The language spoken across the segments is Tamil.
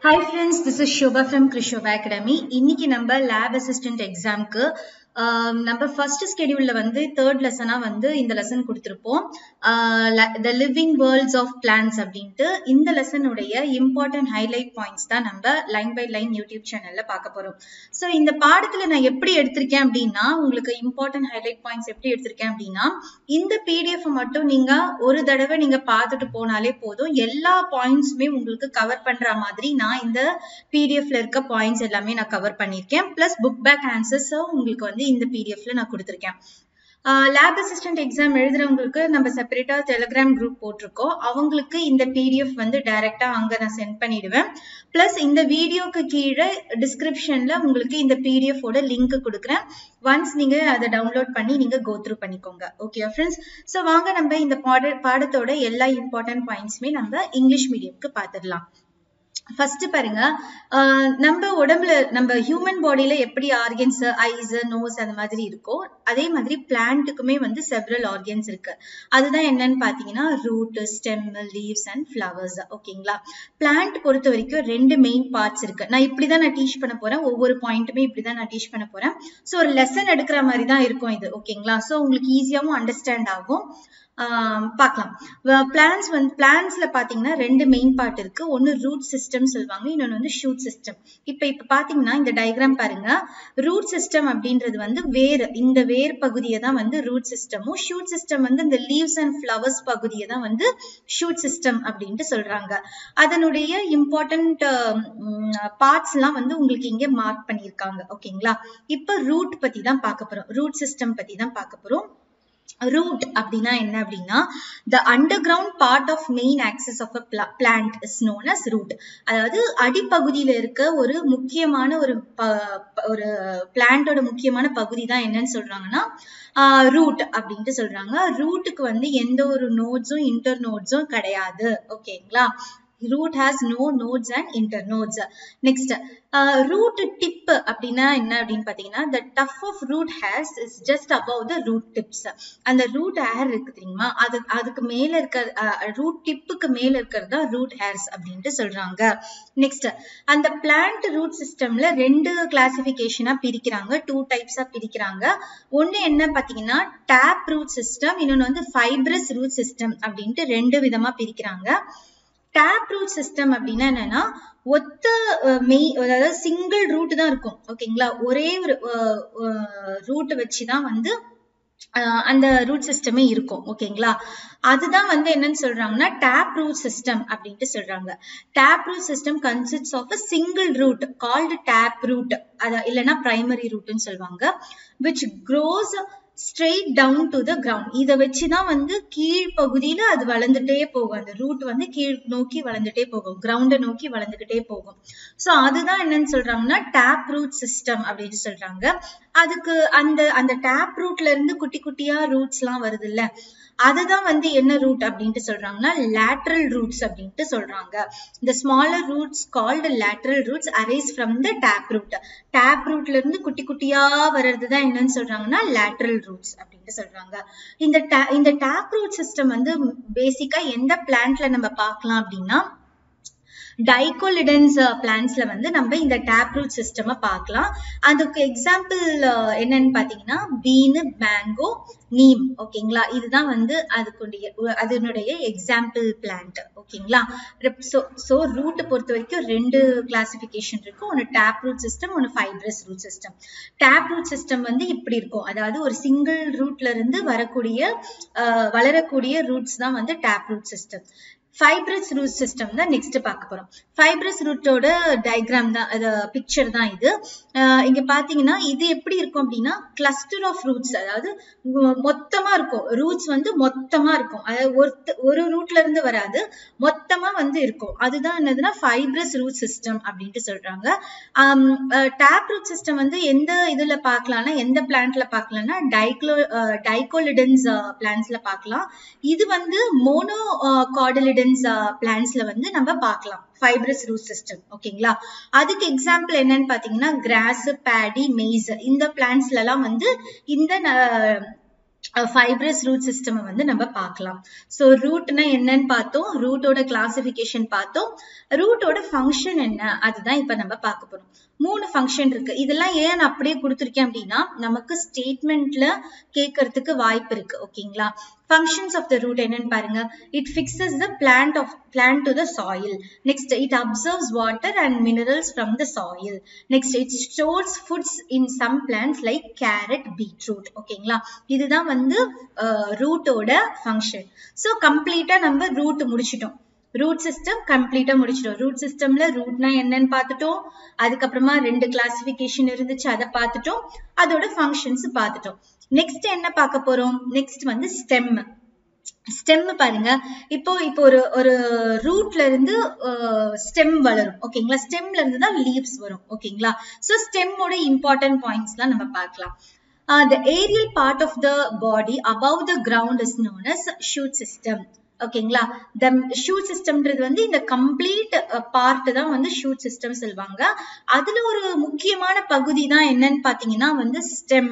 Hi friends, this is Shobha from Krishova Academy. இன்னைக்கு நம்ம lab assistant examக்கு நம்ம first schedule வந்து third lesson வந்து இந்த lesson கொடுத்திருப்போம். The living worlds of plants அப்படின்ட்டு இந்த lesson உடைய important highlight points தான் நம்ம line by line YouTube channelல பார்க்க போறோம். So இந்த பாடத்துல நான் எப்படி எடுத்திருக்கேன் அப்படின்னா உங்களுக்கு important highlight points எப்படி எடுத்திருக்கேன் அப்படின்னா இந்த PDF மட்டும் நீங்க ஒரு தடவை நீங்க பார்த்துட்டு போனாலே போதும். எல்லா பாயிண்ட்ஸுமே உங்களுக்கு கவர் பண்ற மாதிரி நான் இந்த PDF ல இருக்க பாயிண்ட்ஸ் எல்லாமே நான் கவர் பண்ணிருக்கேன். பிளஸ் புக் பேக் ஆன்சர்ஸ் உங்களுக்கு வந்து இந்த PDF ல நான் கொடுத்திருக்கேன். லேப் அசிஸ்டன்ட் எக்ஸாம் எழுதுறவங்களுக்கு நம்ம செப்பரேட்டா டெலிகிராம் குரூப் போட்டிருக்கோம். அவங்களுக்கு இந்த PDF வந்து டைரக்டா அங்க நான் சென்ட் பண்ணிடுவேன். பிளஸ் இந்த வீடியோக்கு கீழே டிஸ்கிரிப்ஷன்ல உங்களுக்கு இந்த PDF ஓட லிங்க் கொடுக்குறேன். ஒன்ஸ் நீங்க அதை டவுன்லோட் பண்ணி நீங்க கோ த்ரூ பண்ணிக்கோங்க. ஓகே ஃப்ரெண்ட்ஸ், ஸோ வாங்க நம்ம இந்த பாடத்தோட எல்லா இம்பார்ட்டன்ட் பாயிண்ட்ஸுமே நம்ம இங்கிலீஷ் மீடியம்க்கு பார்த்துடலாம். ஃபர்ஸ்ட் பாருங்க, நம்ம உடம்புல நம்ம ஹியூமன் பாடியில எப்படி ஆர்கன்ஸ் ஐஸ் நோஸ் அந்த மாதிரி இருக்கோ அதே மாதிரி பிளான்ட்டுக்குமே வந்து செவரல் ஆர்கன்ஸ் இருக்கு. அதுதான் என்னன்னு பாத்தீங்கன்னா root, stem, leaves and flowers. ஓகேங்களா, பிளான்ட் பொறுத்த வரைக்கும் ரெண்டு மெயின் பார்ட்ஸ் இருக்கு. நான் இப்படிதான் நான் டீச் பண்ண போறேன். ஒவ்வொரு பாயிண்ட்டுமே இப்படிதான் நான் டீச் பண்ண போறேன். ஸோ ஒரு லெசன் எடுக்கிற மாதிரி தான் இருக்கும் இது. ஓகேங்களா, ஸோ உங்களுக்கு ஈஸியாவும் அண்டர்ஸ்டாண்ட் ஆகும். பார்க்கலாம். பிளான்ட்ஸ்ல பாத்தீங்கன்னா ரெண்டு மெயின் பார்ட் இருக்கு. ஒன்னு ரூட் சிஸ்டம் சொல்லுவாங்க, இன்னொன்னு வந்து ஷூட் சிஸ்டம். இப்ப பாத்தீங்கன்னா இந்த டயக்ராம் பாருங்க. ரூட் சிஸ்டம் அப்படின்றது வந்து வேர், இந்த வேர் பகுதியை தான் வந்து ரூட் சிஸ்டமும், ஷூட் சிஸ்டம் வந்து இந்த லீவ்ஸ் அண்ட் ஃபிளவர்ஸ் பகுதியை தான் வந்து ஷூட் சிஸ்டம் அப்படின்ட்டு சொல்றாங்க. அதனுடைய இம்பார்ட்டன்ட் பார்ட்ஸ் எல்லாம் வந்து உங்களுக்கு இங்க மார்க் பண்ணிருக்காங்க. ஓகேங்களா, இப்ப ரூட் பத்தி தான் பார்க்க போறோம். ரூட் சிஸ்டம் பத்தி தான் பார்க்க போறோம். ரூட் அப்படின்னா என்ன அப்படின்னா the underground part of main axis of a plant is known as root. அதாவது அடிப்பகுதியில இருக்க ஒரு முக்கியமான ஒரு பிளான்டோட முக்கியமான பகுதி தான் என்னன்னு சொல்றாங்கன்னா ரூட் அப்படின்ட்டு சொல்றாங்க. ரூட்டுக்கு வந்து எந்த ஒரு நோட்ஸும் இன்டர் நோட்ஸும் கிடையாது. ஓகேங்களா, root has no nodes and internodes. Next, root tip அப்படின்னா என்ன அப்படின்னு பாத்தீங்கன்னா the tuft of root hairs is just above the root tips. அந்த root hair இருக்கு தெரியுமா, அதுக்கு மேல இருக்க root tipக்கு மேல இருக்கிறது தான் root hairs அப்படின்ட்டு சொல்றாங்க. நெக்ஸ்ட், அந்த பிளான்ட் ரூட் சிஸ்டம்ல ரெண்டு கிளாசிபிகேஷனா பிரிக்கிறாங்க, டூ டைப்ஸா பிரிக்கிறாங்க. ஒன்னு என்ன பாத்தீங்கன்னா டேப் ரூட் சிஸ்டம், இன்னொன்னு வந்து ஃபைப்ரஸ் ரூட் சிஸ்டம் அப்படின்ட்டு ரெண்டு விதமா பிரிக்கிறாங்க. டேப் ரூட் சிஸ்டம் அப்படின்னா என்னன்னா அதாவது சிங்கிள் ரூட் தான் இருக்கும். ஓகேங்களா, ஒரே ஒரு ரூட் வச்சுதான் வந்து அந்த ரூட் சிஸ்டமே இருக்கும். ஓகேங்களா, அதுதான் வந்து என்னன்னு சொல்றாங்கன்னா டேப் ரூட் சிஸ்டம் அப்படின்ட்டு சொல்றாங்க. Tap root system consists of a single root called tap root, இல்லைன்னா பிரைமரி ரூட்னு சொல்லுவாங்க, which grows straight down to the ground. இத வச்சுதான் வந்து கீழ் பகுதியில அது வளர்ந்துட்டே போகும். அந்த ரூட் வந்து கீழ் நோக்கி வளர்ந்துட்டே போகும், கிரவுண்ட நோக்கி வளர்ந்துகிட்டே போகும். சோ அதுதான் என்னன்னு சொல்றாங்கன்னா டேப் ரூட் சிஸ்டம் அப்படின்னு சொல்றாங்க. அதுக்கு அந்த டேப் ரூட்ல இருந்து குட்டி குட்டியா ரூட்ஸ் எல்லாம் வருது இல்ல, அதுதான் வந்து என்ன ரூட் அப்படின்ட்டு சொல்றாங்கன்னா lateral roots அப்படின்ட்டு சொல்றாங்க. The smaller roots called lateral roots arise from the tap root. Tap rootல இருந்து குட்டி குட்டியா வர்றதுதான் என்னன்னு சொல்றாங்கன்னா lateral roots அப்படின்ட்டு சொல்றாங்க. இந்த tap root system வந்து பேசிக்கா எந்த பிளான்ட்ல நம்ம பார்க்கலாம் அப்படின்னா டைகோலிடன்ஸ் பிளான்ட்ஸ்ல வந்து நம்ம இந்த டேப் ரூட் சிஸ்டம் பார்க்கலாம். அதுக்கு எக்ஸாம்பிள் என்னன்னு பாத்தீங்கன்னா பீன், மேங்கோ, நீம். ஓகேங்களா, இதுதான் வந்து அதனுடைய எக்ஸாம்பிள் பிளான்ட். ஓகேங்களா, சோ ரூட் பொறுத்த வரைக்கும் ரெண்டு கிளாசிபிகேஷன் இருக்கு. ஒன்னு டேப் ரூட் சிஸ்டம், ஒன்னு fibrous root system. Tap root system வந்து இப்படி இருக்கும், அதாவது ஒரு சிங்கிள் ரூட்ல இருந்து வளரக்கூடிய ரூட்ஸ் தான் வந்து tap root system. Fibrous root system தான் நெக்ஸ்ட் பார்க்க போறோம். ஃபைப்ரஸ் ரூட்டோட டயக்ராம் தான், பிக்சர் தான் இது. இங்க பாத்தீங்கன்னா இது எப்படி இருக்கும் அப்படின்னா கிளஸ்டர் ஆஃப் ரூட்ஸ், அதாவது மொத்தமா இருக்கும். ரூட்ஸ் வந்து மொத்தமா இருக்கும், அதாவது ஒரு ரூட்ல இருந்து வராது, மொத்தமா வந்து இருக்கும். அதுதான் என்னதுன்னா ஃபைப்ரஸ் ரூட் சிஸ்டம் அப்படின்ட்டு சொல்றாங்க. டேப் ரூட் சிஸ்டம் வந்து எந்த இதுல பார்க்கலாம்னா எந்த பிளான்ட்ல பார்க்கலாம்னா டைகோலிடன்ஸ் பிளான்ட்ஸ்ல பார்க்கலாம். இது வந்து மோனோ கார்டிலிடன்ஸ் பிளான்ட்ஸ்ல வந்து நம்ம பார்க்கலாம் ஃபைப்ரஸ் ரூட் சிஸ்டம். ஓகேங்களா, அதுக்கு எக்ஸாம்பிள் என்னன்னு பாத்தீங்கன்னா கிராஸ், பேடி, மெய்ஸ். இந்த பிளான்ட்ஸ்ல எல்லாம் வந்து இந்த fibrous root system வந்து நம்ம பார்க்கலாம். So rootனா என்னன்னு பார்த்தோம், ரூட்டோட கிளாசிபிகேஷன் பார்த்தோம், ரூட்டோட ஃபங்க்ஷன் என்ன அதுதான் இப்ப நம்ம பார்க்க போறோம். 3 ஃபங்க்ஷன் இருக்கு. இதெல்லாம் ஏன் நான் அப்படியே கொடுத்திருக்கேன் அப்படின்னா நமக்கு ஸ்டேட்மெண்ட்ல கேட்கறதுக்கு வாய்ப்பு இருக்கு. ஓகேங்களா? Functions of the root என்னன்னு பாருங்க. It fixes the plant to the soil. Next, it absorbs water and minerals from the soil. Next, it stores foods in some plants like carrot, beetroot. ஓகேங்களா? இதுதான் வந்து ரூட்டோட ஃபங்க்ஷன். ஸோ கம்ப்ளீட்டா நம்ம ரூட் முடிச்சிட்டோம். ரூட் சிஸ்டம் கம்ப்ளீட்டா முடிச்சிட்டோம். ரூட் சிஸ்டம்ல ரூட்னா என்னன்னு பார்த்துட்டோம், அதுக்கப்புறமா 2 கிளாசிபிகேஷன் இருந்துச்சு அதை பார்த்துட்டோம், அதோட ஃபங்க்ஷன்ஸ் பார்த்துட்டோம். நெக்ஸ்ட் என்ன பார்க்க போறோம், நெக்ஸ்ட் வந்து ஸ்டெம். ஸ்டெம் பாருங்க, இப்போ ஒரு ரூட்ல இருந்து ஸ்டெம் வளரும். ஓகேங்களா? ஸ்டெம்ல இருந்து தான் லீவ்ஸ் வரும். ஓகேங்களா? சோ ஸ்டெம்மோட இம்பார்ட்டன்ட் பாயிண்ட்ஸ் எல்லாம் நம்ம பார்க்கலாம். The aerial part of the body above the ground is known as shoot system. ஓகேங்களா? the shoot systemன்றது வந்து இந்த கம்ப்ளீட் பார்ட் தான் வந்து shoot system சொல்வாங்க. அதுல ஒரு முக்கியமான பகுதி தான் என்னன்னு பாத்தீங்கன்னா வந்து stem.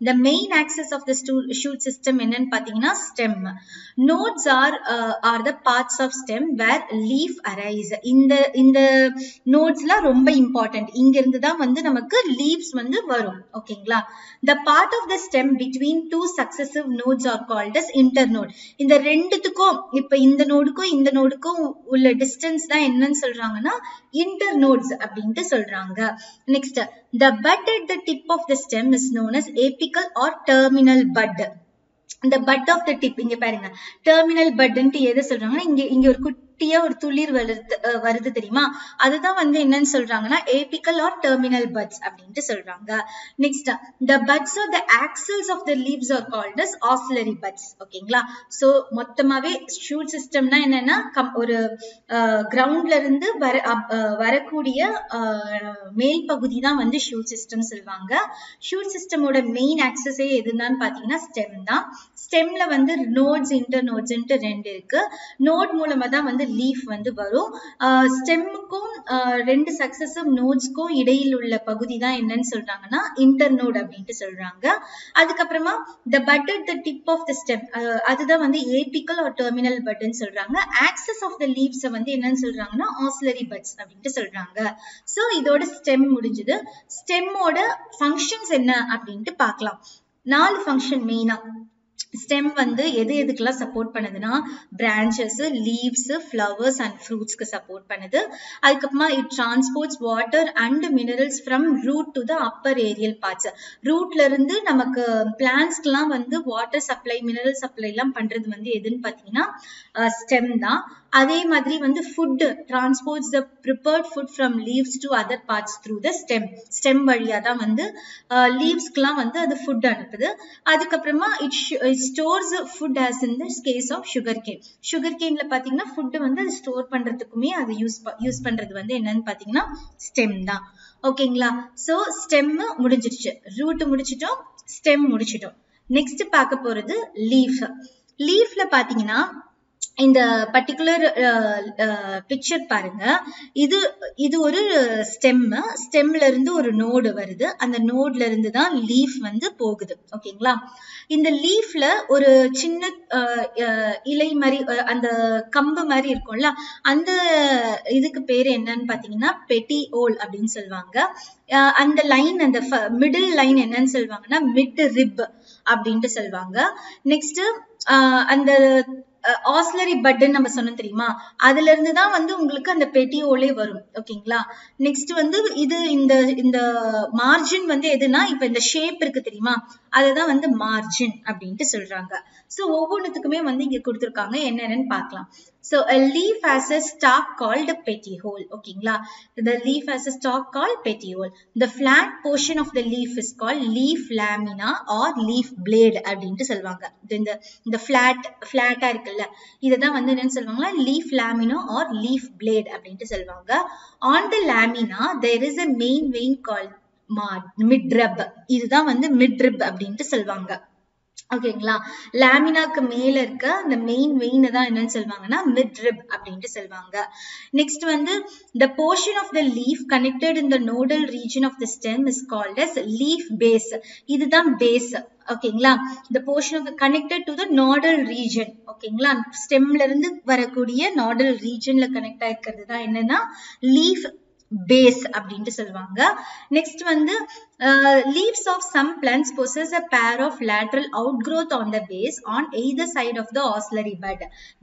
the main axis of the shoot system என்னன்னு பாத்தீங்கன்னா stem. nodes are the parts of stem where leaf arise. இந்த நோட்ஸ்லாம் ரொம்ப இம்பார்ட்டன்ட். இங்க இருந்து தான் வந்து நமக்கு leaves வந்து வரும். ஓகேங்களா? the part of the stem between two successive nodes are called as internode. இந்த ரெண்டுத்துக்கும் இப்ப இந்த நோடுக்கும் உள்ள டிஸ்டன்ஸ் தான் என்னன்னு சொல்றாங்கன்னா இன்டர்நோட்ஸ் அப்படின்ட்டு சொல்றாங்க. Next, the bud at the tip of the stem is known as apical or terminal bud. இந்த பட் ஆஃப் த டிப் இங்க பாருங்க, டெர்மினல் பட்ன்ட்டு எதை சொல்றாங்கன்னா இங்க ஒரு குட்டியா ஒரு துளிர் வருது தெரியுமா, அதுதான் வந்து என்னன்னு சொல்றாங்கன்னா ஏபிக்கல் ஆர் டெர்மினல் பட்ஸ் அப்படின்ட்டு சொல்றாங்க. Next, the buds or the axils of the leaves are called as oscillary buds. ஓகேங்களா? சோ மொத்தமாவே ஷூட் சிஸ்டம்னா என்னன்னா ஒரு கிரவுண்ட்ல இருந்து வரக்கூடிய மேல் பகுதி தான் வந்து ஷூட் சிஸ்டம் சொல்லுவாங்க. ஷூட் சிஸ்டமோட மெயின் ஆக்சஸே எதுன்னு பாத்தீங்கன்னா ஸ்டெம் தான். ஸ்டெம்ல வந்து நோட்ஸ் இன்டர்நோட்ஸ் 2 இருக்கு. நோட் மூலமா தான் வந்து லீஃப் வந்து வரும். ஸ்டெம்முக்கும் 2 சக்சசிவ் நோட்ஸ்க்கும் இடையில் உள்ள பகுதி தான் என்னன்னு சொல்றாங்கன்னா இன்டர்நோட் அப்படின்ட்டு சொல்றாங்க. அதுக்கப்புறமா the bud at the tip of the stem அதுதான் வந்து apical or terminal bud ன்னு சொல்றாங்க. axis of the leaves வந்து என்னன்னு சொல்றாங்கன்னா oscillary buds அப்படின்ட்டு சொல்றாங்க. சோ இதோட ஸ்டெம் முடிஞ்சது. ஸ்டெம்மோட ஃபங்க்ஷன்ஸ் என்ன அப்படின்ட்டு பார்க்கலாம். 4 ஃபங்க்ஷன் மெயினா. ஸ்டெம் வந்து எதுக்கெல்லாம் சப்போர்ட் பண்ணுதுன்னா பிரான்ச்சஸ், லீவ்ஸ், ஃப்ளவர்ஸ் அண்ட் ஃப்ரூட்ஸ்க்கு சப்போர்ட் பண்ணுது. அதுக்கப்புறமா it transports water and minerals from root to the upper aerial parts. ரூட்ல இருந்து நமக்கு பிளான்ஸ்க்குலாம் வந்து வாட்டர் சப்ளை, மினரல் சப்ளை எல்லாம் பண்றது வந்து எதுன்னு பாத்தீங்கன்னா ஸ்டெம் தான். அதே மாதிரி வந்து food transports the prepared food from leaves to other parts through the stem. Stem வழியா தான் வந்து லீவ்ஸ்க்குலாம் வந்து அது ஃபுட் அனுப்புது. அதுக்கப்புறமா it stores food as in the case of sugarcane. sugarcaneல பாத்தீங்கன்னா ஃபுட் வந்து அது ஸ்டோர் பண்றதுக்குமே அது யூஸ் பண்றது வந்து என்னன்னு பாத்தீங்கன்னா ஸ்டெம் தான். ஓகேங்களா? சோ ஸ்டெம் முடிஞ்சிருச்சு, ரூட் முடிச்சிட்டோம், ஸ்டெம் முடிச்சிட்டோம். நெக்ஸ்ட் பார்க்க போறது லீஃப். லீஃப்ல பாத்தீங்கன்னா இந்த பர்டிகுலர் பிக்சர் பாருங்க, இது ஒரு ஸ்டெம்ல இருந்து ஒரு நோடு வருது, அந்த நோட்ல இருந்து தான் லீஃப் வந்து போகுது. ஓகேங்களா? இந்த லீஃப்ல ஒரு சின்ன இலை மாதிரி அந்த கம்பு மாதிரி இருக்கும்ல, அந்த இதுக்கு பேரு என்னன்னு பாத்தீங்கன்னா பெட்டியோல் அப்படின்னு சொல்லுவாங்க. அந்த லைன், அந்த மிடில் லைன் என்னன்னு சொல்லுவாங்கன்னா மிட் ரிப் அப்படின்ட்டு சொல்லுவாங்க. நெக்ஸ்ட் அந்த ஆஸ்லரி பட்ன்னு நம்ம சொன்னோம் தெரியுமா, அதுல இருந்து தான் வந்து உங்களுக்கு அந்த பெட்டியோலே வரும். ஓகேங்களா? நெக்ஸ்ட் வந்து இந்த மார்ஜின் வந்து எதுனா, இப்ப இந்த ஷேப் இருக்கு தெரியுமா, அதுதான் வந்து மார்ஜின் அப்படின்ட்டு சொல்றாங்க. சோ ஒவ்வொன்றுத்துக்குமே வந்து இங்க கொடுத்திருக்காங்க, என்னென்னு பார்க்கலாம். So a leaf has a stalk called petiole. ஓகேங்களா? The leaf has a stalk called petiole. The flat portion of the leaf is called leaf lamina or leaf blade அப்படின்ட்டு சொல்லுவாங்க. இந்த flat-ஆ இருக்குல்ல, இததான் வந்து என்னன்னு சொல்லுவாங்களா leaf lamina or leaf blade அப்படின்ட்டு சொல்லுவாங்க. On the lamina there is a main vein called midrib. இதுதான் வந்து midrib அப்படின்ட்டு சொல்லுவாங்க. ஓகேங்களா. லாமினாக்கு மேல இருக்க அந்த மெயின் வெயின் தான் என்னன்னு சொல்லுவாங்கன்னா மிட்ரிப் அப்படின்ட்டு சொல்லுவாங்க. நெக்ஸ்ட் வந்து the portion of the leaf connected in the nodal region of the stem is called as leaf base. இதுதான் பேஸ். ஓகேங்களா. the portion of the connected to the nodal region. ஓகேங்களா. ஸ்டெம்ல இருந்து வரக்கூடிய nodal regionல கனெக்ட் ஆயிருக்கிறது தான் என்னன்னா leaf base அப்படின்ட்டு சொல்லுவாங்க. நெக்ஸ்ட் வந்து leaves of some plants possess a pair of lateral outgrowth on the base on either side of the oscillary bud.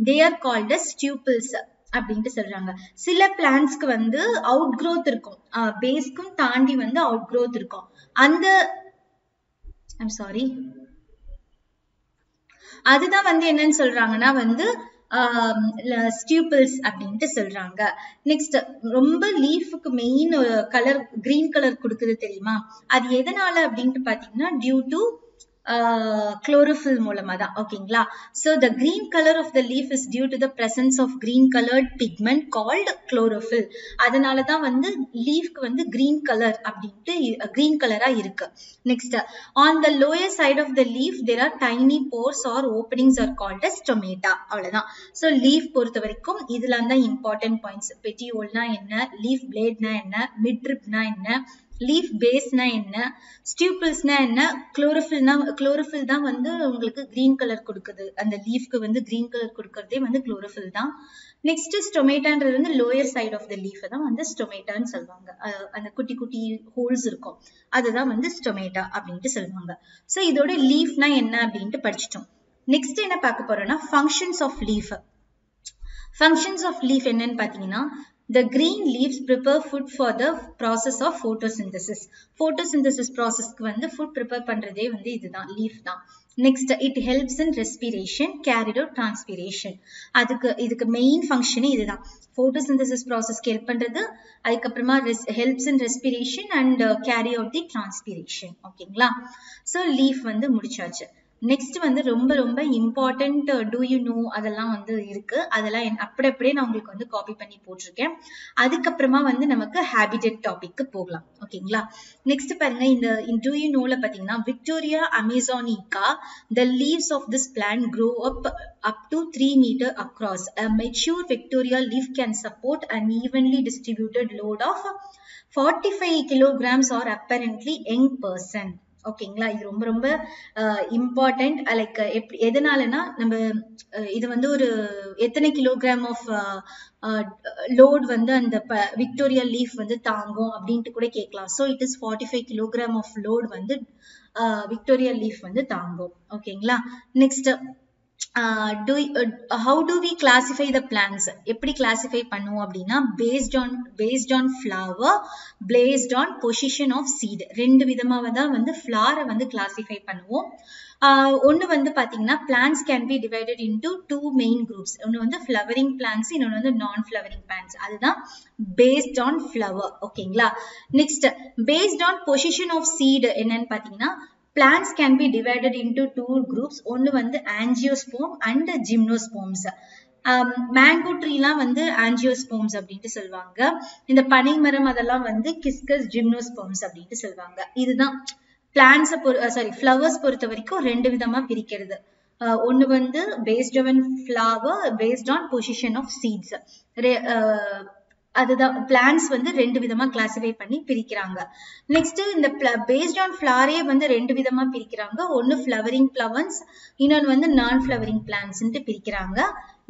They are called as stuples அப்படின்ட்டு சொல்றாங்க. சில பிளான்ட்ஸ்க்கு வந்து அவுட் க்ரோத் இருக்கும், பேஸ்க்கும் தாண்டி வந்து அவுட் க்ரோத் இருக்கும். அந்த அதுதான் வந்து என்னன்னு சொல்றாங்கன்னா வந்து ஸ்டியூபிள்ஸ் அப்படின்ட்டு சொல்றாங்க. நெக்ஸ்ட் ரொம்ப லீஃபுக்கு மெயின் கலர் கிரீன் கலர் கொடுக்குது தெரியுமா, அது எதனால அப்படின்ட்டு பாத்தீங்கன்னா டியூ டு chlorophyll மூலமா தான். ஓகேங்களா. so the green color of the leaf is due to the presence of green colored pigment called chlorophyll. அதனால தான் வந்து லீஃப்க்கு வந்து green color அப்படின்ட்டு green கலரா இருக்கு. Next on the lower side of the leaf there are tiny pores or openings are called as stomata. அவ்வளவுதான். so leaf பொறுத்த வரைக்கும் இதுல தான் important points. petiole னா என்ன, leaf blade னா என்ன, midrib னா என்ன, லீஃப் பேஸ்னா என்ன, ஸ்டியூபிள்ஸ்னா என்ன, குளோரோஃபில் தான் வந்து உங்களுக்கு கிரீன் கலர் கொடுக்குது. அந்த லீஃப்க்கு வந்து கிரீன் கலர் கொடுக்கறதே வந்து குளோரோஃபில் தான். நெக்ஸ்ட் ஸ்டொமேட்டான்றது வந்து lower side of the leaf தான் வந்து ஸ்டொமேட்டான்னு சொல்லுவாங்க. அந்த குட்டி குட்டி ஹோல்ஸ் இருக்கும், அதுதான் வந்து ஸ்டொமேட்டா அப்படின்ட்டு சொல்லுவாங்க. ஸோ இதோட லீஃப்னா என்ன அப்படின்ட்டு படிச்சிட்டோம். நெக்ஸ்ட் என்ன பார்க்க போறோம்னா functions of leaf. Functions of leaf என்னன்னு பாத்தீங்கன்னா the green leaves prepare food for the process of photosynthesis. photosynthesis process க்கு வந்து food prepare பண்றதே வந்து இதுதான், லீஃப் தான். next it helps in respiration, carried out transpiration. இதுக்கு மெயின் ஃபங்க்ஷனே இதுதான். photosynthesis process க்கு ஹெல்ப் பண்றது, அதுக்கப்புறமா helps in respiration and carry out the transpiration. ஓகேங்களா. so லீஃப் வந்து முடிச்சாச்சு. நெக்ஸ்ட் வந்து ரொம்ப ரொம்ப இம்பார்ட்டன்ட் டூ யூ நோ அதெல்லாம் வந்து இருக்கு. அதெல்லாம் அப்படியே நான் உங்களுக்கு வந்து காப்பி பண்ணி போட்டிருக்கேன். அதுக்கப்புறமா வந்து நமக்கு ஹேபிடேட் டாபிக் போகலாம். ஓகேங்களா. நெக்ஸ்ட் பாருங்க, இந்த டூ யூ நோல பாத்தீங்கன்னா Victoria அமேசானிகா the leaves of this plant grow up to 3 meters across. A mature Victoria leaf can support an evenly distributed load of 45 kilograms or apparently young person. ஓகேங்களா. இது ரொம்ப ரொம்ப இம்பார்ட்டன்ட். லைக் எதனாலனா நம்ம இது வந்து ஒரு எத்தனை கிலோகிராம் ஆஃப் லோட் வந்து அந்த விக்டோரியா லீஃப் வந்து தாங்கும் அப்படின்ட்டு கூட கேட்கலாம். So it is 45 kilogram of load வந்து விக்டோரியா லீஃப் வந்து தாங்கும். ஓகேங்களா. Next how do we classify the plants? எப்படி கிளாசிஃபை பண்ணுவோம் அப்படின்னா based on flower, based on position of seed. ரெண்டு விதமா தான் வந்து flower வந்து கிளாசிஃபை பண்ணுவோம். ஒன்னு வந்து பாத்தீங்கன்னா plants can be divided into two main groups. ஒன்னு வந்து flowering plants, இன்னொன்னு வந்து non flowering plants. அதுதான் based on flower. ஓகேங்களா. Next based on position of seed என்னன்னு பாத்தீங்கன்னா plants can be divided into two groups. ஒன்னு வந்து angiosperm and gymnosperms. மேங்கோ ட்ரீலாம் வந்து ஆஞ்சியோஸ்போம்ஸ் அப்படின்ட்டு சொல்லுவாங்க. இந்த பனை மரம் அதெல்லாம் வந்து கிஸ்கஸ் ஜிம்னோஸ்போம்ஸ் அப்படின்ட்டு சொல்லுவாங்க. இதுதான் பிளான்ஸ் ஃப்ளவர்ஸ் பொறுத்த வரைக்கும் ரெண்டு விதமா பிரிக்கிறது. ஒன்னு வந்து based on flower, based on position of seeds. அதுதான் பிளான்ஸ் வந்து ரெண்டு விதமா கிளாசிஃபை பண்ணி பிரிக்கிறாங்க. நெக்ஸ்ட் இந்த பேஸ்ட் ஆன் ஃபிளவரே வந்து ரெண்டு விதமா பிரிக்கிறாங்க. ஒன்னு ஃபிளவரிங் பிளவன்ஸ், இன்னொன்னு வந்து நான் ஃபிளவரிங் பிளான்ட்ஸ்ன்ட்டு பிரிக்கிறாங்க.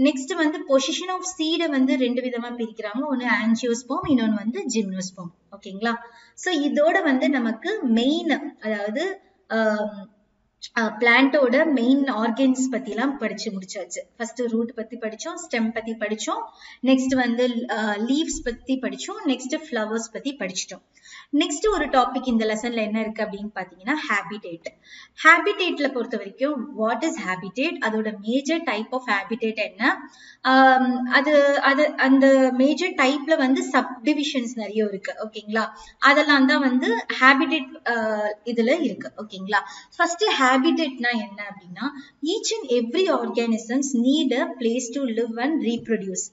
நெக்ஸ்ட் வந்து பொசிஷன் ஆஃப் சீடை வந்து ரெண்டு விதமா பிரிக்கிறாங்க. ஒன்னு ஆஞ்சியோஸ்போம், இன்னொன்னு வந்து ஜிம்னோஸ்போம். ஓகேங்களா. சோ இதோட வந்து நமக்கு மெயின், அதாவது பிளான்ட்டோட மெயின் ஆர்கன்ஸ் பத்தி எல்லாம் படிச்சு முடிச்சாச்சு. ஃபர்ஸ்ட் ரூட் பத்தி படிச்சோம், ஸ்டெம் பத்தி படிச்சோம், நெக்ஸ்ட் வந்து லீவ்ஸ் பத்தி படிச்சோம், நெக்ஸ்ட் ஃபிளவர்ஸ் பத்தி படிச்சிட்டோம். நெக்ஸ்ட் ஒரு டாபிக் இந்த லெசன்ல என்ன இருக்கு அப்படின்னு பாத்தீங்கன்னா ஹேபிடேட். ஹேபிடேட்ல பொறுத்த வரைக்கும் வாட் இஸ் ஹேபிடேட், அதோட மேஜர் டைப் ஆஃப் ஹேபிடேட் என்ன, அந்த மேஜர் டைப்ல வந்து சப்டிவிஷன்ஸ் நிறைய இருக்கு. ஓகேங்களா. அதெல்லாம் தான் வந்து ஹேபிடேட் இதுல இருக்கு. ஓகேங்களா. ஃபர்ஸ்ட் ஹேபிடேட்னா என்ன அப்படின்னா each and every organisms need a place to live and reproduce.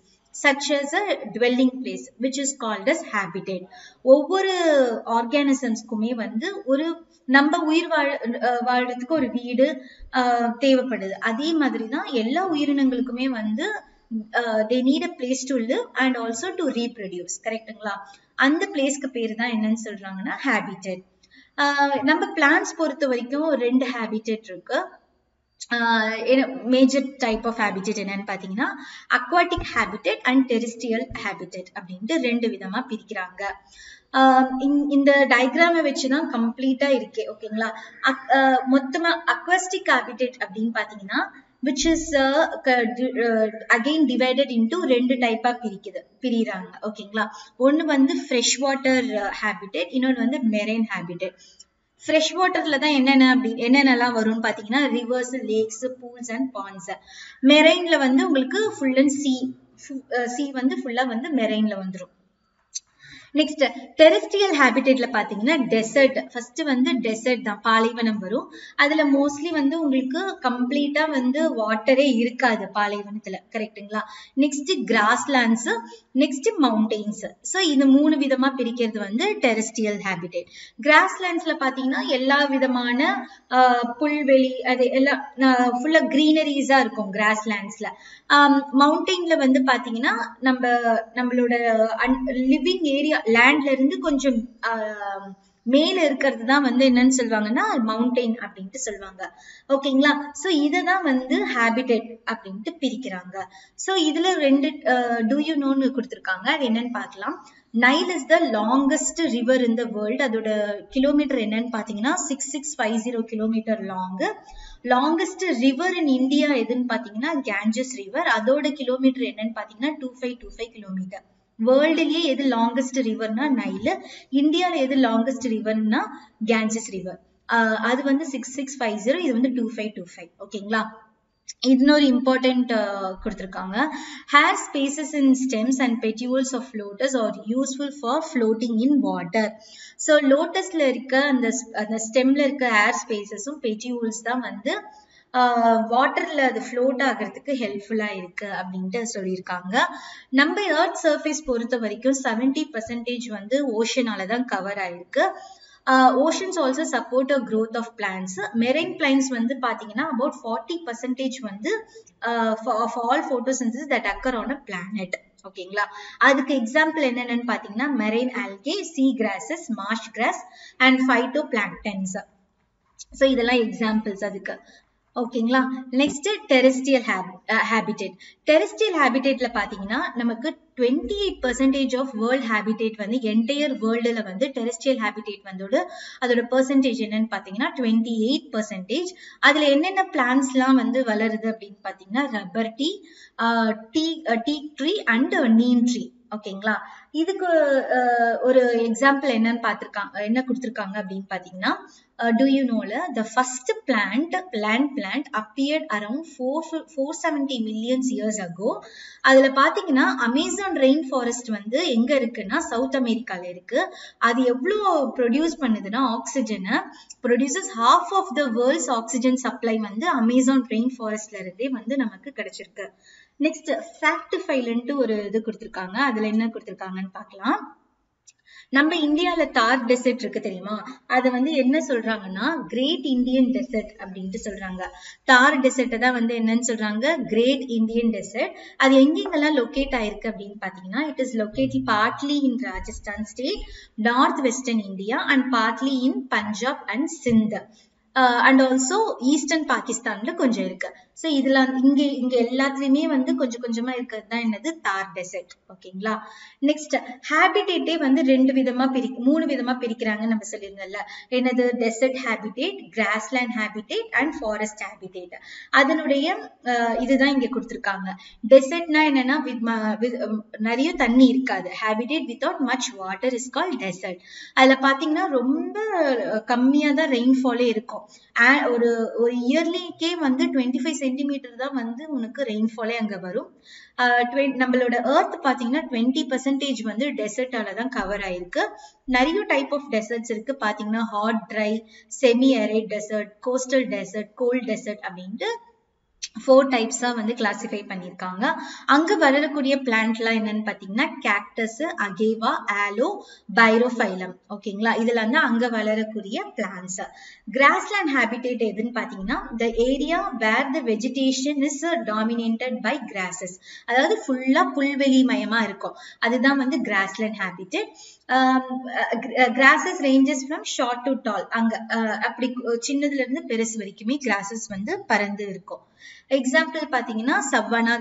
such as a dwelling place which is called as habitat. ஒவ்வொரு ஆர்கானிசம்ஸ்க்குமே வந்து ஒரு நம்ம உயிர் வாழ்றதுக்கு ஒரு வீடு தேவைப்படுது. அதே மாதிரி தான் எல்லா உயிரினங்களுக்குமே வந்து they need a place to live and also to reproduce. கரெக்ட்டுங்களா? அந்த பிளேஸ்க்கு பேரு தான் என்னன்னு சொல்றாங்கன்னா habitat. நம்ம பிளான்ஸ் பொறுத்த வரைக்கும் ரெண்டு habitat இருக்கு. மேஜர் டைப் ஆஃப் ஹேபிடேட் என்னன்னு பாத்தீங்கன்னா aquatic habitat and terrestrial habitat அப்படின்ட்டு ரெண்டு விதமா பிரிக்கிறாங்க. இந்த டயக்ராம வச்சுதான் கம்ப்ளீட்டா இருக்கு. ஓகேங்களா? மொத்தமா அக்வாஸ்டிக் ஹேபிடேட் அப்படின்னு பாத்தீங்கன்னா which is again divided into ரெண்டு டைப்பா பிரிறாங்க. ஓகேங்களா? ஒன்னு வந்து ஃப்ரெஷ் வாட்டர் ஹேபிடேட், இன்னொன்னு வந்து மெரைன் ஹேபிடேட். ஃப்ரெஷ் வாட்டர்ல தான் என்னென்னலாம் வரும்னு பாத்தீங்கன்னா rivers, lakes, pools and ponds. மெரைன்ல வந்து உங்களுக்கு ஃபுல் அண்ட் சி வந்து ஃபுல்லா வந்து மெரைன்ல வந்துரும். நெக்ஸ்ட் டெரெஸ்ட்ரியல் ஹேபிடேட்ல பாத்தீங்கன்னா டெசர்ட். ஃபர்ஸ்ட் வந்து டெசர்ட் தான், பாலைவனம் வரும். அதுல மோஸ்ட்லி வந்து உங்களுக்கு கம்ப்ளீட்டா வந்து வாட்டரே இருக்காது பாலைவனத்துல. கரெக்ட்டுங்களா? Next grasslands, next mountains. So இந்த மூணு விதமா பிரிக்கிறது வந்து டெரெஸ்ட்ரியல் ஹேபிடேட். கிராஸ்லேண்ட்ஸ்ல பாத்தீங்கன்னா எல்லா விதமான புல்வெளி அது எல்லாம் ஃபுல்லா கிரீனரிஸா இருக்கும் கிராஸ்லேண்ட்ஸ்ல. மவுண்டெயின்ல வந்து பாத்தீங்கன்னா நம்மளோட லிவிங் ஏரியா லேண்ட்ல இருந்து கொஞ்சம் மேல இருக்கிறது தான் வந்து என்னன்னு சொல்லுவாங்கன்னா மவுண்டெயின் அப்படின்ட்டு சொல்லுவாங்க. ஓகேங்களா? சோ இததான் வந்து ஹேபிடேட் அப்படின்ட்டு பிரிக்கிறாங்க. சோ இதுல ரெண்டு டூ யூ நோன்னு கொடுத்திருக்காங்க. அது என்னன்னு பார்க்கலாம். Nile is the longest river in the world. அதோட கிலோமீட்டர் என்னன்னு பாத்தீங்கன்னா 6650 kilometre long. Longest river in India எதுன்னு பாத்தீங்கன்னா கேஞ்சஸ் ரிவர். அதோட கிலோமீட்டர் என்னன்னு பாத்தீங்கன்னா 2525 கிலோமீட்டர். வேர்ல்டுலயே எது லாங்கஸ்ட் ரிவர்னா நைல். இந்தியால எது லாங்கஸ்ட் ரிவர்னா கேஞ்சஸ் ரிவர். அது வந்து 6650, இது வந்து 2525. ஓகேங்களா? இன்னொரு இம்பார்ட்டன்ட் கொடுத்திருக்காங்க. Hair spaces in stems and petioles of lotus are useful for floating in water. So லோட்டஸ்ல இருக்க அந்த ஸ்டெம்ல இருக்க ஹேர் ஸ்பேசஸும் பெட்டியூல்ஸ் தான் வந்து வாட்டர்ல அது ஃப்ளோட் ஆகிறதுக்கு ஹெல்ப்ஃபுல்லா இருக்கு அப்படின்ட்டு சொல்லியிருக்காங்க. நம்ம எர்த் சர்ஃபேஸ் பொறுத்த வரைக்கும் 70% வந்து ஓஷனால தான் கவர் ஆயிருக்கு. Oceans also support a growth of plants. Marine plants வந்து பாத்தீங்கன்னா about 40% வந்து of all photosynthesis that occur on a planet. ஓகேங்களா? அதுக்கு எக்ஸாம்பிள் என்னென்னு பாத்தீங்கன்னா marine algae, sea grasses, marsh grass and phytoplanktons. So இதெல்லாம் எக்ஸாம்பிள்ஸ் அதுக்கு. ஓகேங்களா? Next terrestrial habitat. டெரெஸ்ட்ரியல் ஹேபிடேட்ல பாத்தீங்கன்னா நமக்கு 28% ஆஃப் வேர்ல்ட் ஹேபிடேட் வந்து என்டையர் வேர்ல்டுல வந்து டெரெஸ்ட்ரியல் ஹேபிடேட் வந்து அதோட பெர்சன்டேஜ் என்னன்னு பாத்தீங்கன்னா 28%. அதுல என்னென்ன பிளான்ஸ் எல்லாம் வந்து வளருது அப்படின்னு பாத்தீங்கன்னா rubber teak tree and neem tree. ஓகேங்களா? இதுக்கு ஒரு எக்ஸாம்பிள் என்ன கொடுத்திருக்காங்க அப்படின்னு பாத்தீங்கன்னா do you know the first land plant appeared around 470 million years ago. அதுல பாத்தீங்கன்னா அமேசான் ரெயின் ஃபாரஸ்ட் வந்து எங்க இருக்குன்னா சவுத் அமெரிக்கால இருக்கு. அது எவ்வளவு ப்ரொடியூஸ் பண்ணுதுன்னா ஆக்சிஜனை produces half of the world's oxygen supply வந்து அமேசான் ரெயின் ஃபாரஸ்ட்ல இருந்தே வந்து நமக்கு கிடைச்சிருக்கு. நெக்ஸ்ட் ஃபேக்ட் ஃபைல்ன்ட்டு ஒரு இது கொடுத்திருக்காங்க. அதுல என்ன கொடுத்திருக்காங்கன்னு பார்க்கலாம். நம்ம இந்தியால தார் டெசர்ட் இருக்கு தெரியுமா? அத வந்து என்ன சொல்றாங்கன்னா கிரேட் இந்தியன் டெசர்ட் அப்படின்ட்டு சொல்றாங்க. தார் டெசர்ட் தான் வந்து என்னன்னு சொல்றாங்க கிரேட் இந்தியன் டெசர்ட். அது எங்கெங்கெல்லாம் லொகேட் ஆயிருக்கு அப்படின்னு பாத்தீங்கன்னா it is located partly in Rajasthan state, north western India and partly in Punjab and Sindh and also eastern பாகிஸ்தான்ல கொஞ்சம் இருக்கு. சோ இதுல இங்க எல்லாத்துலயுமே வந்து கொஞ்சம் கொஞ்சமா இருக்கிறது தான் என்னது தார் டெசர்ட். ஓகேங்களா? நெக்ஸ்ட் ஹேபிடேட்டே வந்து மூணு விதமா பிரிக்கிறாங்க நம்ம சொல்லியிருந்தோம்ல. என்னது desert habitat, grassland habitat and forest habitat. அதனுடைய இதுதான் இங்க கொடுத்திருக்காங்க. டெசர்ட்னா என்னன்னா நிறைய தண்ணி இருக்காது. Habitat without much water is called desert. அதுல பாத்தீங்கன்னா ரொம்ப கம்மியா தான் ரெயின்ஃபாலே இருக்கும். ஒரு இயர்லிக்கே வந்து 25 சென்டிமீட்டர் தான் வந்து உனக்கு ரெயின்ஃபாலே அங்க வரும். நம்மளோட எர்த் பாத்தீங்கன்னா 20% வந்து டெசர்ட்டால தான் கவர் ஆயிருக்கு. நிறைய டைப் ஆஃப் டெசர்ட்ஸ் இருக்கு பாத்தீங்கன்னா hot, dry, semi arid desert, coastal desert, cold desert அப்படின்ட்டு 4 டைப்ஸா வந்து கிளாசிஃபை பண்ணிருக்காங்க. அங்க வளரக்கூடிய பிளான்ட்லாம் என்னன்னு பாத்தீங்கன்னா கேக்டஸ், அகேவா, ஆலோ, பைரோஃபைலம். ஓகேங்களா, இதுல வந்து அங்க வளரக்கூடிய பிளான்ட்ஸ். கிராஸ்லேண்ட் ஹேபிடேட் எதுன்னு பாத்தீங்கன்னா the area where the vegetation is dominated by grasses. அதாவது ஃபுல்லா புல்வெளி மயமா இருக்கும், அதுதான் வந்து grassland habitat. grasses ranges from short to tall. அங்க அப்படி சின்னதுல இருந்து பெருசு வரைக்குமே grasses வந்து பறந்து இருக்கும். எக்ஸாம்பிள் பாத்தீங்கன்னா சவானா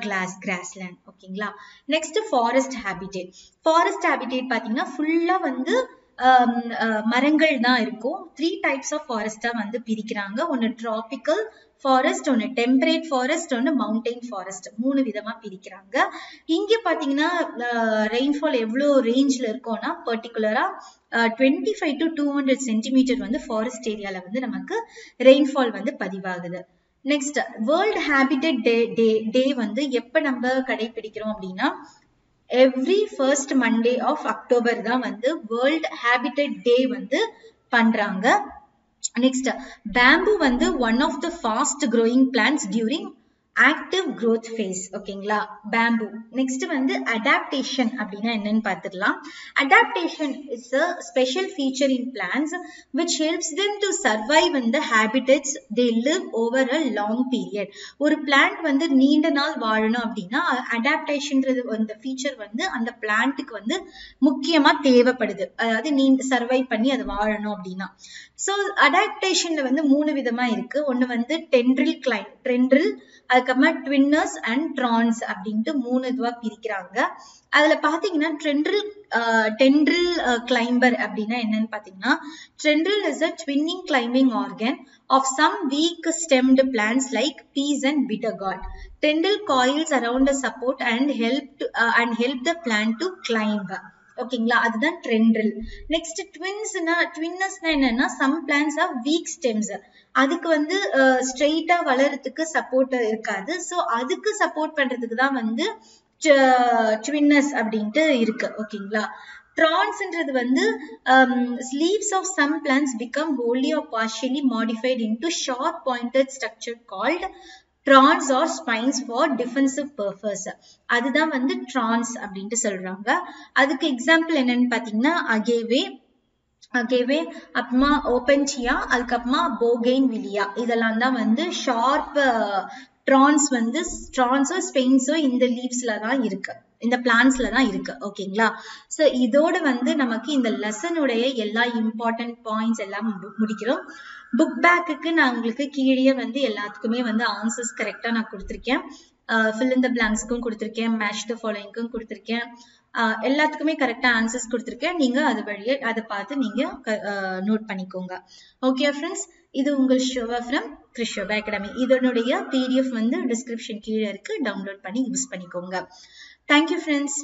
கிராஸ்லேண்ட். ஓகேங்களா, next forest habitat. Forest habitat பாத்தீங்கன்னா ஃபுல்லா வந்து மரங்கள் தான் இருக்கும். 3 டைப்ஸ் ஆஃப் ஃபாரஸ்டா வந்து பிரிக்கிறாங்க. ஒன்னு டிராபிக்கல் ஃபாரஸ்ட், ஒன்னு டெம்பரேட் ஃபாரஸ்ட், ஒன்னு மவுண்டைன் ஃபாரஸ்ட். 3 விதமா பிரிக்கிறாங்க. இங்க பாத்தீங்கன்னா ரெயின்ஃபால் எவ்வளவு ரேஞ்ச்ல இருக்கும்னா பர்டிகுலரா 25 to 200 சென்டிமீட்டர் வந்து ஃபாரஸ்ட் ஏரியால வந்து நமக்கு ரெயின்ஃபால் வந்து பதிவாகுது. நெக்ஸ்ட் வேர்ல்ட் ஹேபிடேட் டே வந்து எப்ப நம்ம கடைபிடிக்கிறோம் அப்படின்னா every first Monday of October தான் வந்து வேர்ல்ட் ஹேபிடேட் டே வந்து பண்றாங்க. நெக்ஸ்ட் பேம்பு வந்து one of the fast growing plants during active growth phase. ஓகேங்களா, பேம்பு. நெக்ஸ்ட் வந்து அடாப்டேஷன் அப்படின்னா என்னன்னு பார்த்துடலாம். Adaptation is a special feature in plants which helps them to survive in the habitats they live over a long period. ஒரு பிளான்ட் வந்து நீண்ட நாள் வாழணும் அப்படின்னா அடாப்டேஷன்ன்றது அந்த ஃபீச்சர் வந்து அந்த பிளான்ட்டுக்கு வந்து முக்கியமா தேவைப்படுது. அதாவது நீண்ட சர்வைவ் பண்ணி அது வாழணும் அப்படின்னா. ஸோ அடாப்டேஷன்ல வந்து 3 விதமா இருக்கு. ஒன்னு வந்து டென்ட்ரில், அதுக்கப்புறமா ட்வின்னர்ஸ் அண்ட் ட்ரான்ஸ் அப்படின்ட்டு 3 இதுவா பிரிக்கிறாங்க. அதுல பாத்தீங்கன்னா டென்ட்ரில் கிளைம்பர் அப்படின்னா என்னன்னு பாத்தீங்கன்னா tendril is a twinning climbing organ of some weak stemmed plants like peas and bitter gourd. Tendril coils around a support and help the plant to climb. ஓகேங்களா, அதுதான் டென்ட்ரில். நெக்ஸ்ட் ட்வின்னர்ஸ்னா என்னன்னா some plants are weak stems. அதுக்கு வந்து ஸ்ட்ரெயிட்டா வளர்றதுக்கு சப்போர்ட் இருக்காது. ஸோ அதுக்கு சப்போர்ட் பண்றதுக்கு தான் வந்து ட்வின்னர்ஸ் அப்படின்ட்டு இருக்கு. ஓகேங்களா, ட்ரான்ஸ்ன்றது வந்து leaves of some plants become wholly or partially modified into sharp pointed structure called trons or spines for defensive purpose. அதுதான் வந்து ட்ரான்ஸ் அப்படின்ட்டு சொல்றாங்க. அதுக்கு எக்ஸாம்பிள் என்னன்னு பாத்தீங்கன்னா அகேவே, அப்புறமா ஓபன்சியா, அதுக்கப்புறமா போகெயின் விலியா. இதெல்லாம் தான் வந்து ஷார்ப் ட்ரான்ஸ் வந்து ட்ரான்ஸோ ஸ்பெயின்ஸோ இந்த லீவ்ஸ்ல தான் இருக்கு, இந்த பிளான்ஸ்ல தான் இருக்கு. ஓகேங்களா, சோ இதோட வந்து நமக்கு இந்த லெசனுடைய எல்லா இம்பார்ட்டன்ட் பாயிண்ட்ஸ் எல்லாம் முடிக்கிறோம். புக் பேக்குக்கு நான் உங்களுக்கு கீழே வந்து எல்லாத்துக்குமே வந்து ஆன்சர்ஸ் கரெக்டா நான் கொடுத்துருக்கேன். ஃபில் இன் த பிளாங்க்ஸ்க்கும் கொடுத்துருக்கேன், மேட்ச் த ஃபாலோயிங்க்கும் கொடுத்துருக்கேன். எல்லாத்துக்குமே கரெக்டா ஆன்சர்ஸ் கொடுத்துருக்கேன். நீங்க அது வழியே அதை பார்த்து நீங்க நோட் பண்ணிக்கோங்க. ஓகே ஃப்ரெண்ட்ஸ், இது உங்கள் ஷோவா ஃப்ரம் கிறிஷோபா அகாடமி. இதனுடைய PDF வந்து டிஸ்கிரிப்ஷன் கீழே இருக்கு, டவுன்லோட் பண்ணி யூஸ் பண்ணிக்கோங்க. Thank you friends.